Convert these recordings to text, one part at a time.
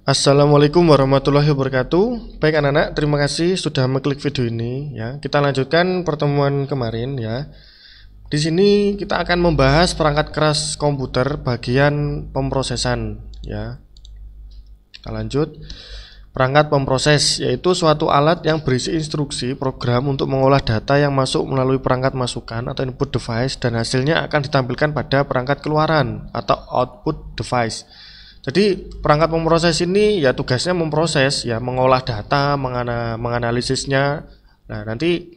Assalamualaikum warahmatullahi wabarakatuh. Baik anak-anak, terima kasih sudah mengklik video ini ya. Kita lanjutkan pertemuan kemarin ya. Di sini kita akan membahas perangkat keras komputer bagian pemrosesan ya. Kita lanjut. Perangkat pemproses yaitu suatu alat yang berisi instruksi program untuk mengolah data yang masuk melalui perangkat masukan atau input device dan hasilnya akan ditampilkan pada perangkat keluaran atau output device. Jadi perangkat pemproses ini ya tugasnya memproses ya, mengolah data, menganalisisnya. Nah, nanti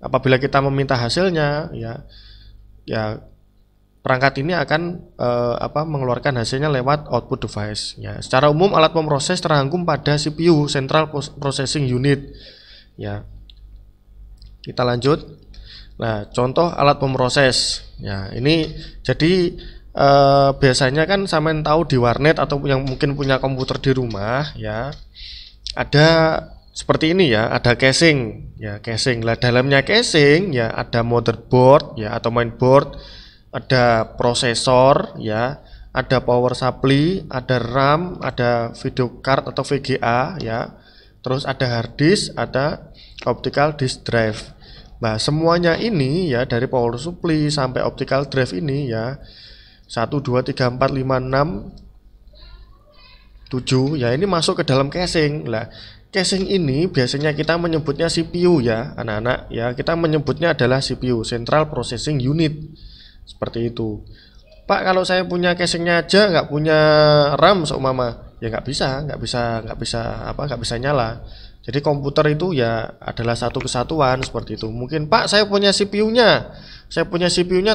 apabila kita meminta hasilnya ya perangkat ini akan mengeluarkan hasilnya lewat output device ya. Secara umum alat pemproses terangkum pada CPU, Central Processing Unit ya. Kita lanjut. Nah, contoh alat pemproses ya, ini jadi biasanya kan sampean tahu di warnet atau yang mungkin punya komputer di rumah ya, ada seperti ini ya, ada casing ya, casing lah. Dalamnya casing ya ada motherboard ya atau mainboard, ada prosesor ya, ada power supply, ada RAM, ada video card atau VGA ya, terus ada hard disk, ada optical disk drive. Nah, semuanya ini ya, dari power supply sampai optical drive ini ya, 1, 2, 3, 4, 5, 6, 7 ya, ini masuk ke dalam casing. Lah, casing ini biasanya kita menyebutnya CPU ya anak-anak ya, kita menyebutnya adalah CPU, Central Processing Unit, seperti itu. Pak, kalau saya punya casingnya aja nggak punya RAM seumpama ya nggak bisa nyala. Jadi komputer itu ya adalah satu kesatuan seperti itu. Mungkin Pak, saya punya CPU-nya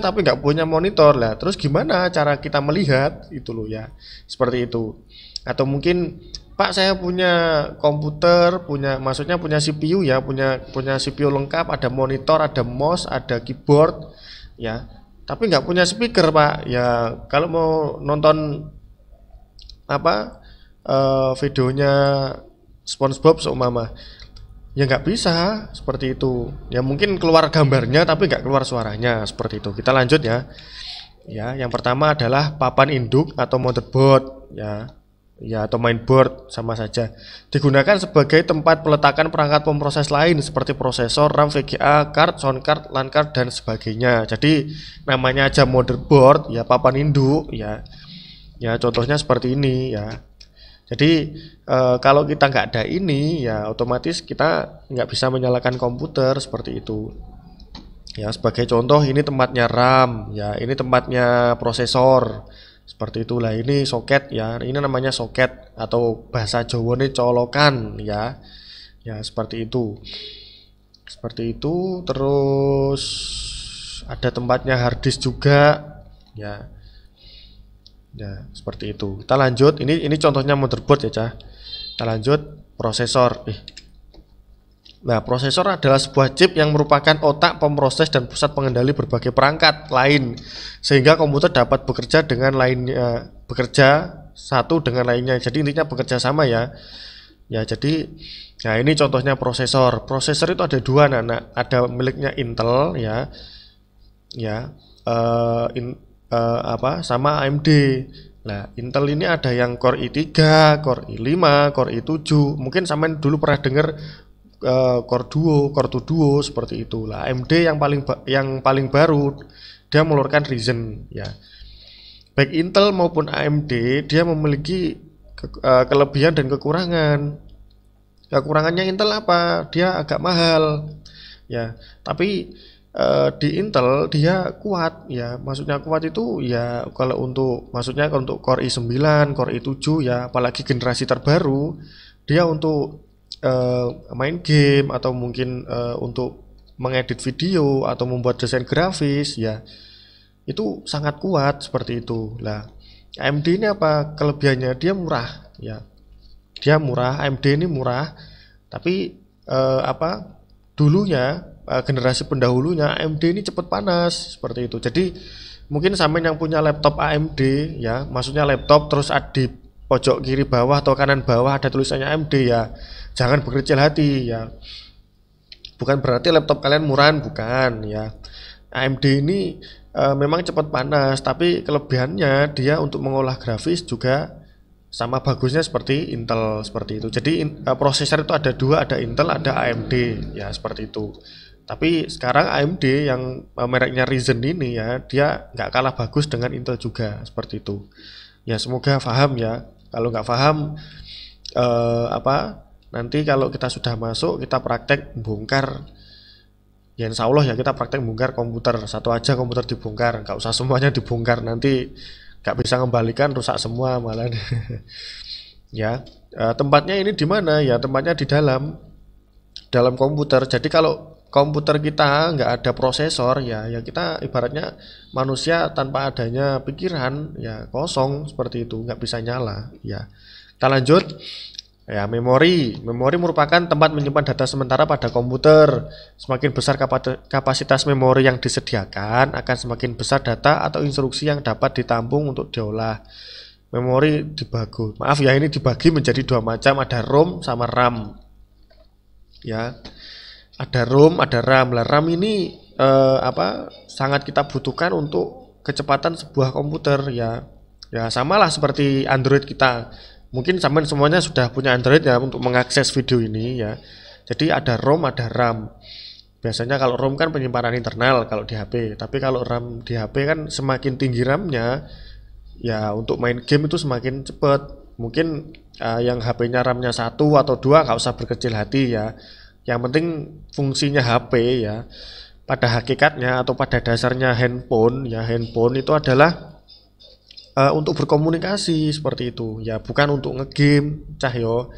tapi nggak punya monitor lah. Terus gimana cara kita melihat itu loh ya, seperti itu. Atau mungkin Pak, saya punya komputer, maksudnya punya CPU ya, punya CPU lengkap, ada monitor, ada mouse, ada keyboard ya, tapi nggak punya speaker Pak. Ya kalau mau nonton videonya SpongeBob seumpama ya nggak bisa seperti itu ya, mungkin keluar gambarnya tapi nggak keluar suaranya, seperti itu. Kita lanjut ya. Ya, yang pertama adalah papan induk atau motherboard ya atau mainboard, sama saja. Digunakan sebagai tempat peletakan perangkat pemproses lain seperti prosesor, RAM, VGA, card, sound card, LAN card dan sebagainya. Jadi namanya aja motherboard ya, papan induk ya. Ya contohnya seperti ini ya. Jadi kalau kita nggak ada ini ya otomatis kita nggak bisa menyalakan komputer, seperti itu. Ya sebagai contoh ini tempatnya RAM ya, ini tempatnya prosesor, seperti itulah. Ini soket ya, ini namanya soket atau bahasa Jawa ini colokan ya. Ya seperti itu. Seperti itu. Terus ada tempatnya hard disk juga ya. Ya, seperti itu. Kita lanjut. Ini contohnya motherboard ya, Cah. Kita lanjut prosesor. Nah, prosesor adalah sebuah chip yang merupakan otak pemroses dan pusat pengendali berbagai perangkat lain, sehingga komputer dapat bekerja satu dengan lainnya. Jadi intinya bekerja sama ya. Ya, jadi nah ini contohnya prosesor. Prosesor itu ada dua, anak. Ada miliknya Intel ya. Ya, sama AMD. Nah, Intel ini ada yang Core i3, Core i5, Core i7. Mungkin sampean dulu pernah dengar Core Duo, Core 2 Duo, seperti itu. Lah, AMD yang paling baru dia mengeluarkan Ryzen ya. Baik Intel maupun AMD dia memiliki kelebihan dan kekurangan. Kekurangannya Intel apa? Dia agak mahal ya. Tapi di Intel dia kuat ya, maksudnya kuat itu ya kalau untuk Core i9, Core i7 ya, apalagi generasi terbaru, dia untuk main game atau mungkin untuk mengedit video atau membuat desain grafis ya, itu sangat kuat, seperti itu. Lah, AMD ini apa kelebihannya? Dia murah ya. Dia murah, AMD ini murah, tapi dulunya generasi pendahulunya AMD ini cepat panas, seperti itu. Jadi mungkin sampai yang punya laptop AMD ya, maksudnya laptop terus di pojok kiri bawah atau kanan bawah ada tulisannya AMD ya, jangan berkecil hati ya. Bukan berarti laptop kalian murahan, bukan ya. AMD ini memang cepat panas, tapi kelebihannya dia untuk mengolah grafis juga sama bagusnya seperti Intel seperti itu. Jadi prosesor itu ada dua, ada Intel, ada AMD ya seperti itu. Tapi sekarang AMD yang mereknya Ryzen ini ya, dia nggak kalah bagus dengan Intel juga seperti itu. Ya semoga paham ya. Kalau nggak paham nanti kalau kita sudah masuk kita praktek bongkar. Ya insya Allah ya kita praktek bongkar komputer, satu aja komputer dibongkar, nggak usah semuanya dibongkar, nanti nggak bisa kembalikan, rusak semua malah. Ya tempatnya ini di mana ya, tempatnya di dalam komputer. Jadi kalau komputer kita nggak ada prosesor ya kita ibaratnya manusia tanpa adanya pikiran ya kosong seperti itu, nggak bisa nyala ya. Kita lanjut. Ya, memori merupakan tempat menyimpan data sementara pada komputer. Semakin besar kapasitas memori yang disediakan, akan semakin besar data atau instruksi yang dapat ditampung untuk diolah. Memori dibagi menjadi dua macam, ada ROM sama RAM. Ya, ada ROM, ada RAM. Lah, RAM ini sangat kita butuhkan untuk kecepatan sebuah komputer ya. Ya, samalah seperti Android kita. Mungkin sampean semuanya sudah punya Android ya untuk mengakses video ini ya. Jadi ada ROM, ada RAM. Biasanya kalau ROM kan penyimpanan internal kalau di HP. Tapi kalau RAM di HP kan semakin tinggi RAM-nya ya untuk main game itu semakin cepat. Mungkin yang HP-nya RAM-nya 1 atau 2 nggak usah berkecil hati ya. Yang penting fungsinya HP ya. Pada hakikatnya atau pada dasarnya handphone itu adalah untuk berkomunikasi seperti itu ya, bukan untuk ngegame cahyo.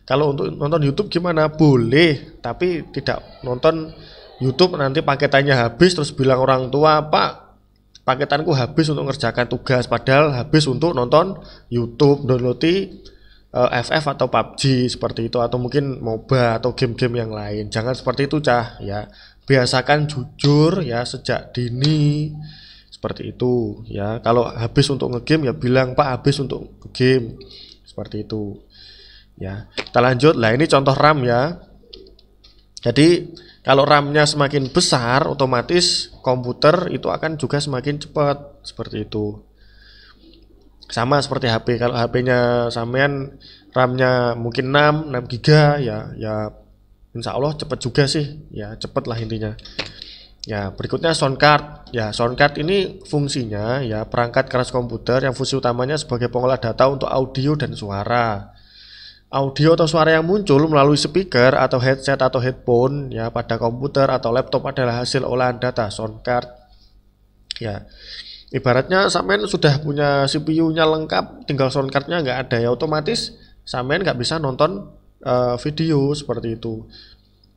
Kalau untuk nonton YouTube gimana? Boleh, tapi tidak nonton YouTube nanti paketannya habis terus bilang orang tua, Pak paketanku habis untuk ngerjakan tugas, padahal habis untuk nonton YouTube, downloadi FF atau PUBG seperti itu, atau mungkin MOBA atau game-game yang lain. Jangan seperti itu cah ya. Biasakan jujur ya sejak dini. Seperti itu ya. Kalau habis untuk ngegame ya bilang Pak habis untuk game. Seperti itu ya. Kita lanjut. Lah ini contoh RAM ya. Jadi kalau RAM-nya semakin besar, otomatis komputer itu akan juga semakin cepat. Seperti itu. Sama seperti HP. Kalau HP-nya sampean RAM-nya mungkin 6 GB ya insya Allah cepat juga sih. Ya cepat lah intinya. Ya, berikutnya sound card. Ya, sound card ini fungsinya ya perangkat keras komputer yang fungsi utamanya sebagai pengolah data untuk audio dan suara. Audio atau suara yang muncul melalui speaker atau headset atau headphone ya pada komputer atau laptop adalah hasil olahan data sound card. Ya. Ibaratnya sampean sudah punya CPU-nya lengkap, tinggal sound card-nya nggak ada ya otomatis sampean nggak bisa nonton video seperti itu.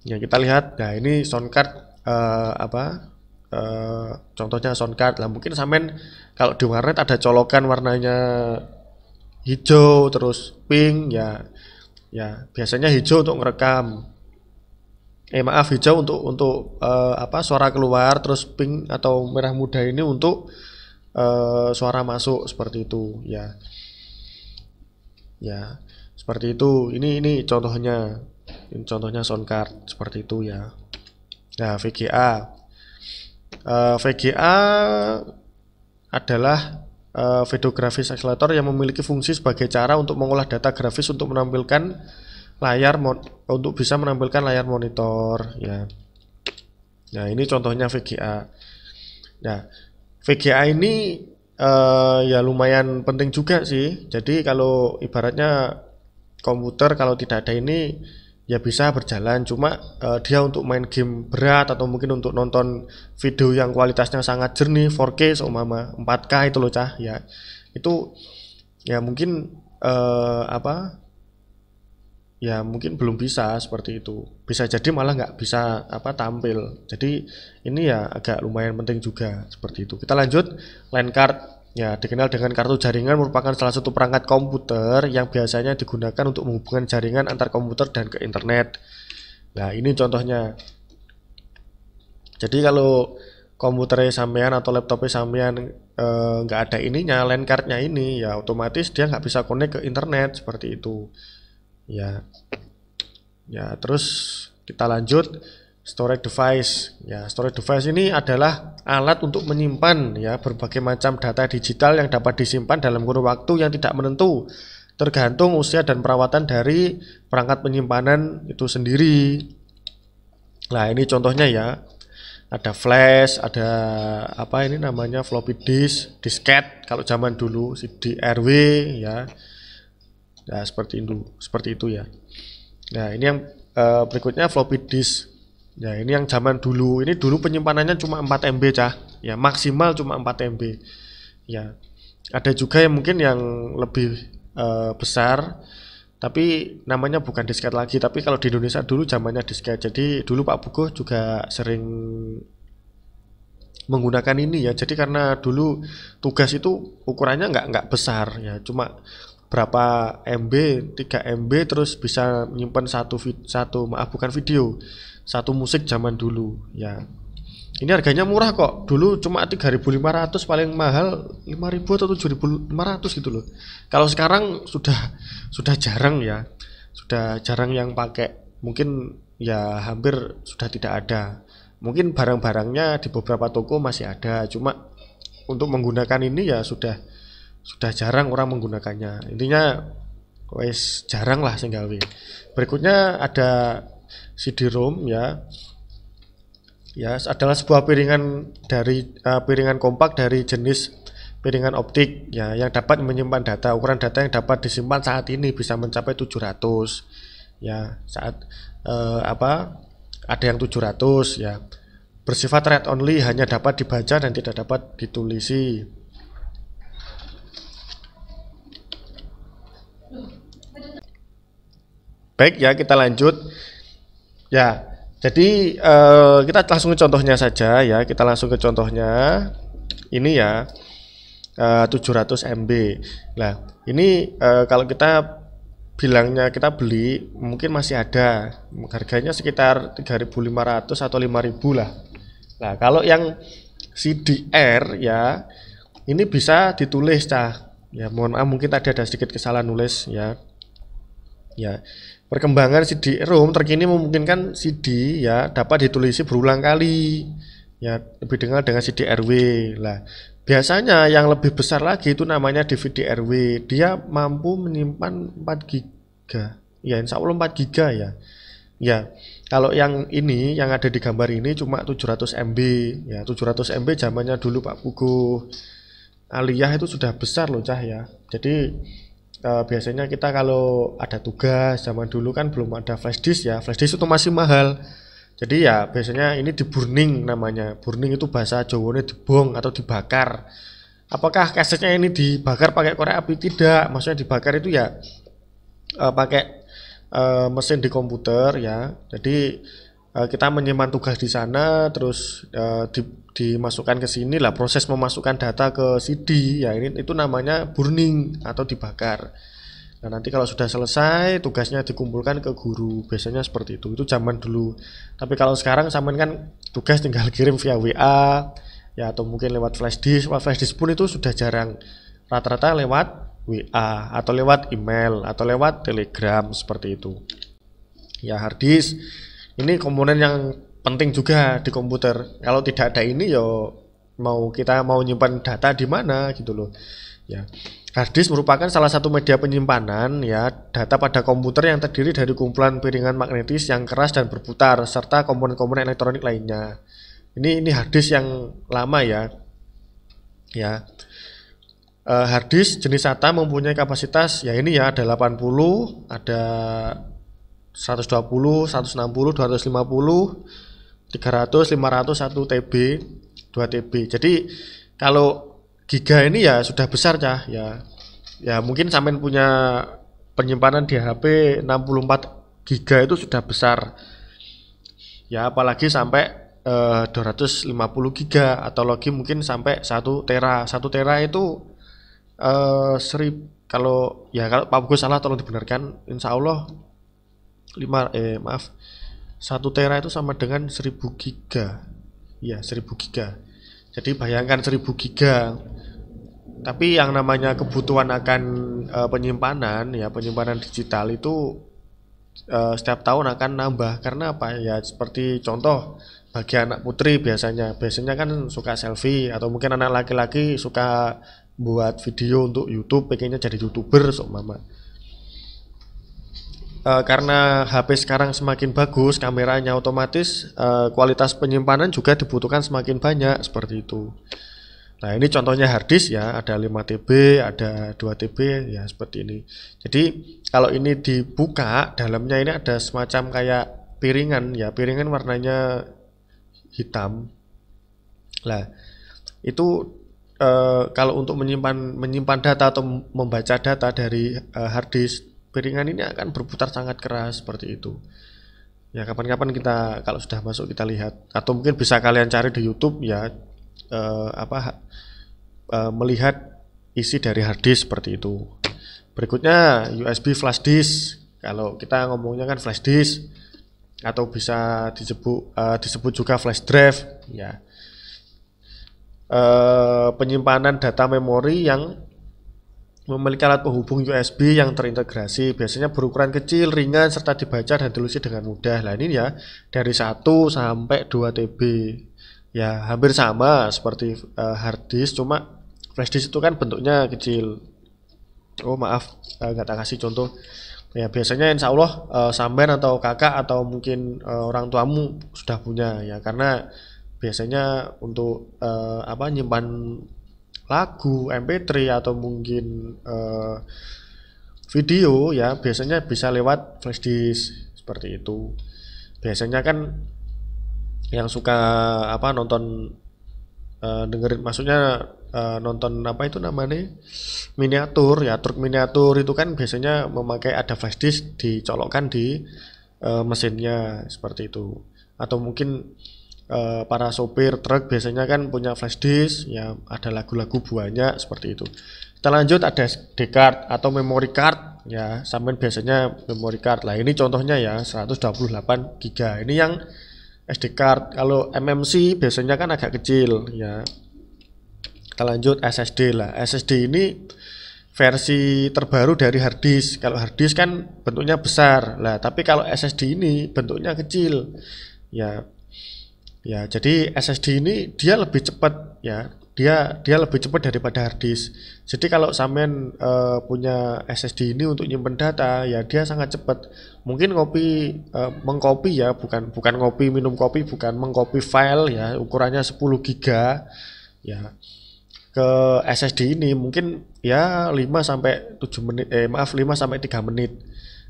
Ya, kita lihat. Nah, ini sound card contohnya sound card lah. Mungkin sampean kalau di warnet ada colokan warnanya hijau terus pink ya biasanya hijau untuk ngerekam, hijau untuk suara keluar, terus pink atau merah muda ini untuk suara masuk seperti itu ya seperti itu. Ini contohnya sound card seperti itu ya. Nah, VGA adalah Video Graphics Accelerator yang memiliki fungsi sebagai cara untuk mengolah data grafis untuk menampilkan untuk bisa menampilkan layar monitor ya. Nah, ini contohnya VGA. Nah, VGA ini ya lumayan penting juga sih. Jadi kalau ibaratnya komputer kalau tidak ada ini ya bisa berjalan, cuma dia untuk main game berat atau mungkin untuk nonton video yang kualitasnya sangat jernih 4K seumpama 4K itu loh cah ya, itu ya mungkin ya mungkin belum bisa seperti itu, bisa jadi malah nggak bisa tampil. Jadi ini ya agak lumayan penting juga seperti itu. Kita lanjut. LAN card ya dikenal dengan kartu jaringan, merupakan salah satu perangkat komputer yang biasanya digunakan untuk menghubungkan jaringan antar komputer dan ke internet. Nah, ini contohnya. Jadi kalau komputernya sampean atau laptopnya sampean nggak ada ininya, LAN cardnya ini ya otomatis dia nggak bisa connect ke internet seperti itu. Ya, terus kita lanjut. Storage device. Ya, storage device ini adalah alat untuk menyimpan ya berbagai macam data digital yang dapat disimpan dalam kurun waktu yang tidak menentu tergantung usia dan perawatan dari perangkat penyimpanan itu sendiri. Nah, ini contohnya ya. Ada flash, ada apa ini namanya floppy disk, disket kalau zaman dulu, CD RW ya. Nah, seperti itu ya. Nah, ini yang berikutnya floppy disk. Ya, ini yang zaman dulu. Ini dulu penyimpanannya cuma 4 MB cah. Ya, maksimal cuma 4 MB. Ya. Ada juga yang mungkin yang lebih besar, tapi namanya bukan disket lagi. Tapi kalau di Indonesia dulu zamannya disket. Jadi dulu Pak Bugo juga sering menggunakan ini ya. Jadi karena dulu tugas itu ukurannya nggak besar ya, cuma berapa MB, 3 MB, terus bisa menyimpan bukan video, satu musik zaman dulu ya. Ini harganya murah kok, dulu cuma 3.500, paling mahal 5.000 atau 7.500 gitu loh. Kalau sekarang sudah jarang ya, sudah jarang yang pakai, mungkin ya hampir sudah tidak ada. Mungkin barang-barangnya di beberapa toko masih ada, cuma untuk menggunakan ini ya sudah jarang orang menggunakannya. Intinya wes jarang lah sing gawe. Berikutnya ada CD-ROM ya. Ya, adalah sebuah piringan kompak dari jenis piringan optik ya, yang dapat menyimpan data. Ukuran data yang dapat disimpan saat ini bisa mencapai 700 ya. Saat ada yang 700 ya. Bersifat read only, hanya dapat dibaca dan tidak dapat ditulisi. Baik ya, kita lanjut. Ya, jadi kita langsung ke contohnya saja ya. Kita langsung ke contohnya. Ini ya 700 MB. Nah, ini kalau kita bilangnya kita beli, mungkin masih ada. Harganya sekitar 3.500 atau 5.000 lah. Nah, kalau yang CDR ya, ini bisa ditulis cah. Ya, mohon maaf mungkin tadi ada sedikit kesalahan nulis ya. Ya, perkembangan CD-ROM terkini memungkinkan CD ya dapat ditulisi berulang kali. Ya, lebih dikenal dengan CD RW. Lah, biasanya yang lebih besar lagi itu namanya DVD RW. Dia mampu menyimpan 4 GB. Ya, insya Allah 4 GB ya. Ya, kalau yang ini yang ada di gambar ini cuma 700 MB. Ya, 700 MB zamannya dulu Pak Bugo Aliyah itu sudah besar loh cah ya. Jadi biasanya kita kalau ada tugas zaman dulu kan belum ada flash disk ya. Flash disk itu masih mahal. Jadi ya biasanya ini di burning namanya. Burning itu bahasa Jawanya dibong atau dibakar. Apakah kasetnya ini dibakar pakai korek api? Tidak. Maksudnya dibakar itu ya pakai mesin di komputer ya. Jadi kita menyimpan tugas di sana, terus dimasukkan ke sini lah, proses memasukkan data ke CD ya, ini itu namanya burning atau dibakar. Nah, nanti kalau sudah selesai tugasnya dikumpulkan ke guru, biasanya seperti itu zaman dulu. Tapi kalau sekarang sampean kan tugas tinggal kirim via WA ya, atau mungkin lewat flash disk. Flash disk pun itu sudah jarang, rata-rata lewat WA atau lewat email atau lewat Telegram seperti itu ya. Hard disk ini komponen yang penting juga di komputer. Kalau tidak ada ini yo kita mau nyimpan data di mana gitu loh. Ya. Hard disk merupakan salah satu media penyimpanan ya data pada komputer yang terdiri dari kumpulan piringan magnetis yang keras dan berputar serta komponen-komponen elektronik lainnya. Ini hard disk yang lama ya. Ya. Hard disk jenis SATA mempunyai kapasitas ya ini ya, ada 80, ada 120, 160, 250, 300, 500, 1 TB, 2 TB. Jadi kalau giga ini ya sudah besar cah ya. Ya mungkin sampean punya penyimpanan di HP 64 giga itu sudah besar. Ya apalagi sampai 250 giga atau lagi mungkin sampai 1 tera. 1 tera itu kalau Pak Bugo salah tolong dibenarkan. Insya Allah 1 tera itu sama dengan 1000 giga. Ya, 1000 giga. Jadi bayangkan 1000 giga. Tapi yang namanya kebutuhan akan penyimpanan digital itu setiap tahun akan nambah. Karena apa? Ya seperti contoh bagi anak putri biasanya kan suka selfie, atau mungkin anak laki-laki suka buat video untuk YouTube, pengennya jadi YouTuber seumpama. karena HP sekarang semakin bagus kameranya, otomatis kualitas penyimpanan juga dibutuhkan semakin banyak seperti itu. Nah ini contohnya harddisk ya, ada 5 TB, ada 2 TB ya seperti ini. Jadi kalau ini dibuka, dalamnya ini ada semacam kayak piringan ya, piringan warnanya hitam. Nah itu kalau untuk menyimpan data atau membaca data dari harddisk, piringan ini akan berputar sangat keras seperti itu. Ya kapan-kapan kita kalau sudah masuk kita lihat, atau mungkin bisa kalian cari di YouTube ya, melihat isi dari harddisk seperti itu. Berikutnya USB flash disk. Kalau kita ngomongnya kan flash disk, atau bisa disebut juga flash drive ya. Penyimpanan data memori yang memiliki alat penghubung USB yang terintegrasi, biasanya berukuran kecil, ringan, serta dibaca dan ditulis dengan mudah. Nah ini ya dari 1 sampai 2 TB ya, hampir sama seperti hard disk, cuma flash disk itu kan bentuknya kecil. Oh maaf, nggak tak kasih contoh ya. Biasanya insya Allah sampean atau kakak atau mungkin orang tuamu sudah punya ya, karena biasanya untuk nyimpan lagu MP3 atau mungkin video ya, biasanya bisa lewat flash disk seperti itu. Biasanya kan yang suka nonton dengerin, maksudnya nonton itu namanya miniatur ya, truk miniatur itu kan biasanya memakai ada flash disk dicolokkan di mesinnya seperti itu. Atau mungkin para sopir truk biasanya kan punya flash disk ya, ada lagu-lagu banyak seperti itu. Kita lanjut, ada SD card atau memory card ya, sampean biasanya memory card. Lah ini contohnya ya 128 GB. Ini yang SD card. Kalau MMC biasanya kan agak kecil ya. Kita lanjut SSD lah. SSD ini versi terbaru dari hard disk. Kalau hard disk kan bentuknya besar lah, tapi kalau SSD ini bentuknya kecil ya. Ya, jadi SSD ini dia lebih cepat ya. Dia lebih cepat daripada hard disk. Jadi kalau sampean punya SSD ini untuk nyimpen data ya, dia sangat cepat. Mungkin mengcopy ya, bukan ngopi minum kopi, bukan mengcopy file ya, ukurannya 10 GB ya ke SSD ini mungkin ya 5 sampai 7 menit 5 sampai 3 menit.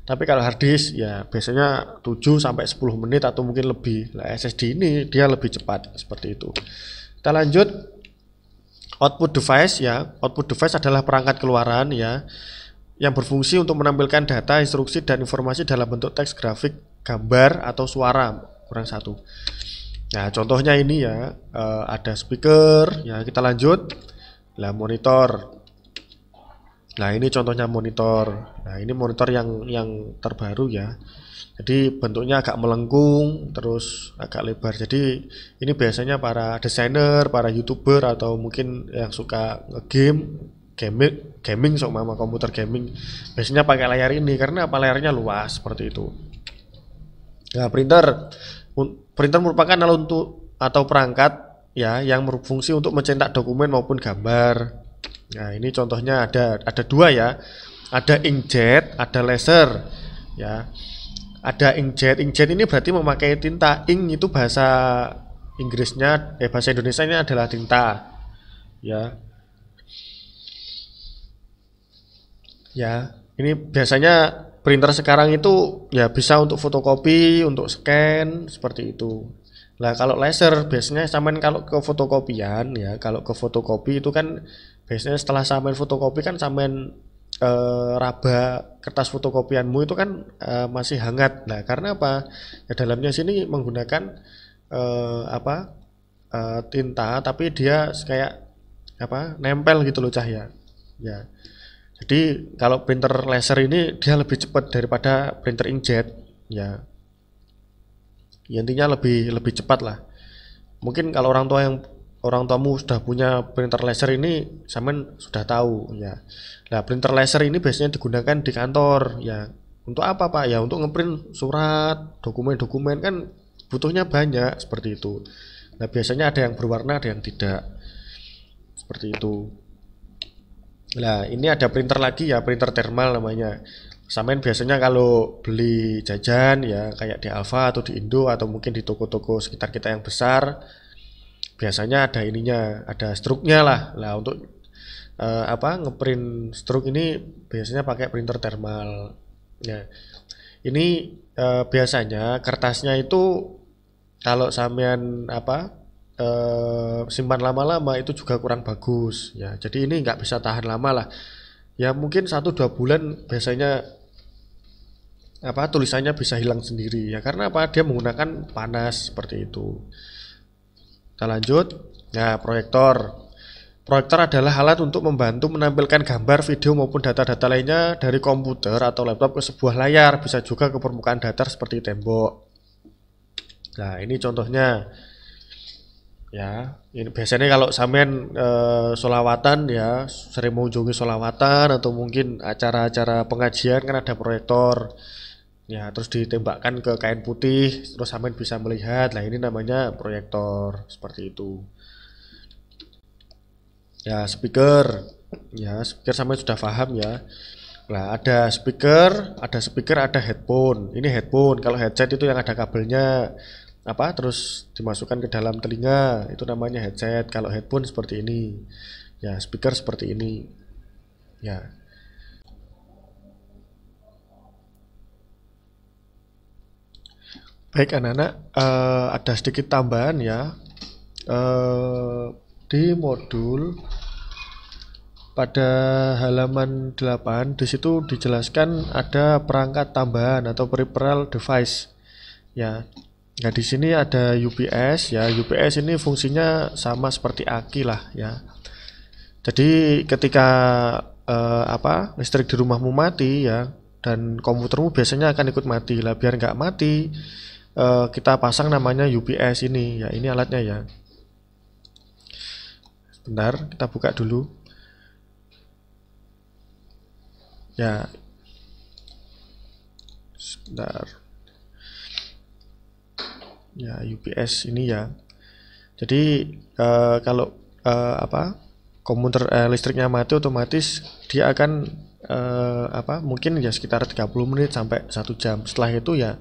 Tapi kalau hard disk ya biasanya 7 sampai 10 menit atau mungkin lebih. Nah, SSD ini dia lebih cepat seperti itu. Kita lanjut, output device ya. Output device adalah perangkat keluaran ya, yang berfungsi untuk menampilkan data, instruksi dan informasi dalam bentuk teks, grafik, gambar atau suara, kurang satu. Nah, contohnya ini ya, ada speaker ya. Kita lanjut. Nah, monitor. Nah ini contohnya monitor. Nah ini monitor yang terbaru ya. Jadi bentuknya agak melengkung, terus agak lebar. Jadi ini biasanya para desainer, para YouTuber atau mungkin yang suka gaming sama komputer gaming, biasanya pakai layar ini karena layarnya luas seperti itu. Nah printer merupakan alat untuk atau perangkat ya yang berfungsi untuk mencetak dokumen maupun gambar. Nah ini contohnya ada dua ya, ada inkjet, ada laser ya. Ada inkjet. Inkjet ini berarti memakai tinta. Ink itu bahasa Inggrisnya, bahasa Indonesianya adalah tinta ya. Ya ini biasanya printer sekarang itu ya bisa untuk fotokopi, untuk scan seperti itu. Nah kalau laser biasanya sampean kalau ke fotokopian ya, kalau ke fotokopi itu kan biasanya setelah sampean fotokopi kan sampean raba kertas fotokopianmu itu kan masih hangat. Nah karena apa ya, dalamnya sini menggunakan tinta, tapi dia kayak nempel gitu loh cahaya ya. Jadi kalau printer laser ini dia lebih cepat daripada printer inkjet ya. Ya, intinya lebih cepat lah. Mungkin kalau orang tuamu sudah punya printer laser ini, sampean sudah tahu ya. Nah, printer laser ini biasanya digunakan di kantor ya. Untuk apa Pak? Ya untuk ngeprint surat, dokumen-dokumen kan butuhnya banyak seperti itu. Nah, biasanya ada yang berwarna, ada yang tidak. Seperti itu. Nah, ini ada printer lagi ya, printer thermal namanya. Sampean biasanya kalau beli jajan ya kayak di Alfa atau di Indo atau mungkin di toko-toko sekitar kita yang besar, biasanya ada ininya, ada struknya lah. Lah untuk ngeprint struk ini biasanya pakai printer thermal. Ya, ini biasanya kertasnya itu kalau sampean simpan lama-lama itu juga kurang bagus ya. Jadi ini nggak bisa tahan lama lah. Ya mungkin 1-2 bulan biasanya tulisannya bisa hilang sendiri ya karena apa? Dia menggunakan panas seperti itu. Kita lanjut. Nah, proyektor. Proyektor adalah alat untuk membantu menampilkan gambar, video maupun data-data lainnya dari komputer atau laptop ke sebuah layar, bisa juga ke permukaan datar seperti tembok. Nah, ini contohnya. Ya, ini biasanya kalau sampean solawatan ya, sering mengunjungi solawatan atau mungkin acara-acara pengajian kan ada proyektor. Ya, terus ditembakkan ke kain putih, terus sampean bisa melihat. Nah, ini namanya proyektor, seperti itu. Ya, speaker. Ya, speaker sampean sudah paham ya. Nah, ada speaker, ada headphone. Ini headphone. Kalau headset itu yang ada kabelnya terus dimasukkan ke dalam telinga, itu namanya headset. Kalau headphone seperti ini. Ya, speaker seperti ini. Ya. Baik anak-anak, ada sedikit tambahan ya. Di modul pada halaman 8 di situ dijelaskan ada perangkat tambahan atau peripheral device. Ya. Nah, di sini ada UPS ya. UPS ini fungsinya sama seperti aki lah ya. Jadi ketika listrik di rumahmu mati ya dan komputermu biasanya akan ikut mati lah. Biar nggak mati, kita pasang namanya UPS ini ya. Ini alatnya ya. Sebentar, kita buka dulu. Ya, sebentar. Ya, UPS ini ya. Jadi kalau komputer listriknya mati, otomatis dia akan mungkin ya sekitar 30 menit sampai 1 jam. Setelah itu ya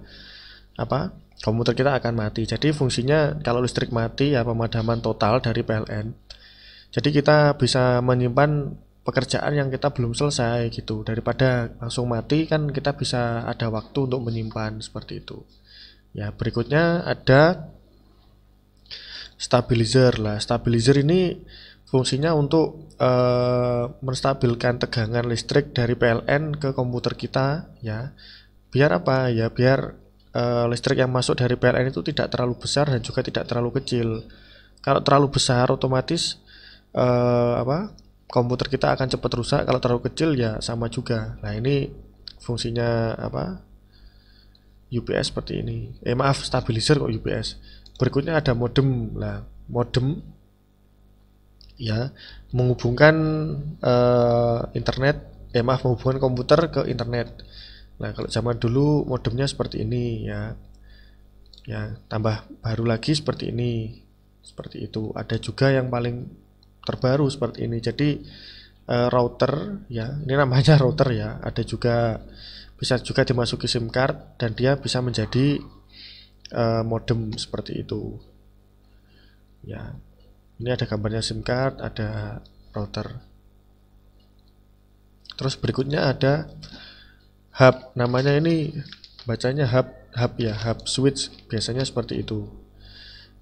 komputer kita akan mati. Jadi fungsinya kalau listrik mati ya pemadaman total dari PLN. Jadi kita bisa menyimpan pekerjaan yang kita belum selesai gitu. Daripada langsung mati kan kita bisa ada waktu untuk menyimpan seperti itu. Ya, berikutnya ada stabilizer lah. Stabilizer ini fungsinya untuk menstabilkan tegangan listrik dari PLN ke komputer kita ya. Biar apa? Ya biar listrik yang masuk dari PLN itu tidak terlalu besar dan juga tidak terlalu kecil. Kalau terlalu besar otomatis komputer kita akan cepat rusak. Kalau terlalu kecil ya sama juga. Nah, ini fungsinya UPS seperti ini. Stabilizer kok UPS. Berikutnya ada modem. Nah, modem ya menghubungkan menghubungkan komputer ke internet. Nah, kalau zaman dulu modemnya seperti ini ya. Ya, tambah baru lagi seperti ini. Seperti itu. Ada juga yang paling terbaru seperti ini. Jadi router ya, ini namanya router ya. Ada juga bisa juga dimasuki SIM card dan dia bisa menjadi modem seperti itu. Ya. Ini ada gambarnya SIM card, ada router. Terus berikutnya ada hub. Namanya ini bacanya hub ya, hub switch. Biasanya seperti itu.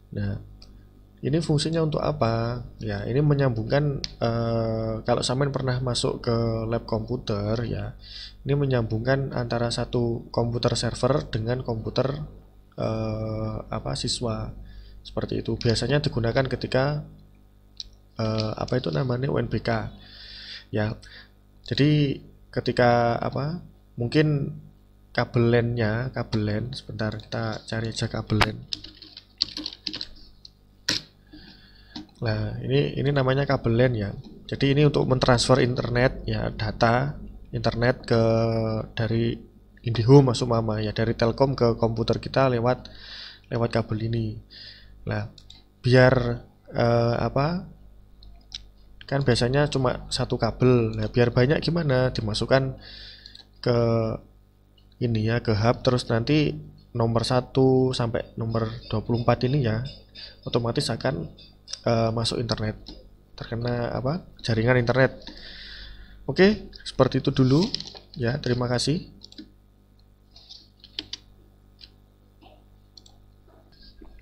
Nah, ini fungsinya untuk apa? Ya, ini menyambungkan kalau sampean pernah masuk ke lab komputer ya, ini menyambungkan antara satu komputer server dengan komputer siswa. Seperti itu. Biasanya digunakan ketika UNBK. Ya. Jadi ketika mungkin kabel LAN, sebentar kita cari aja kabel LAN. Nah, ini namanya kabel LAN ya. Jadi ini untuk mentransfer internet ya, data internet dari IndiHome masuk Mama ya, dari Telkom ke komputer kita lewat kabel ini. Nah, biar kan biasanya cuma satu kabel. Nah, biar banyak gimana? Dimasukkan ke ini ya, ke hub, terus nanti nomor 1 sampai nomor 24 ini ya otomatis akan masuk internet, terkena jaringan internet. Oke, seperti itu dulu ya, terima kasih.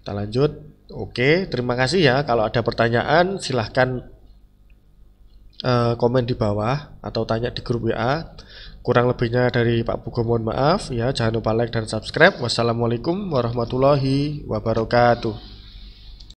Kita lanjut. Oke, terima kasih ya. Kalau ada pertanyaan silahkan komen di bawah atau tanya di grup WA. Kurang lebihnya dari Pak Pugo mohon maaf ya. Jangan lupa like dan subscribe. Wassalamualaikum warahmatullahi wabarakatuh.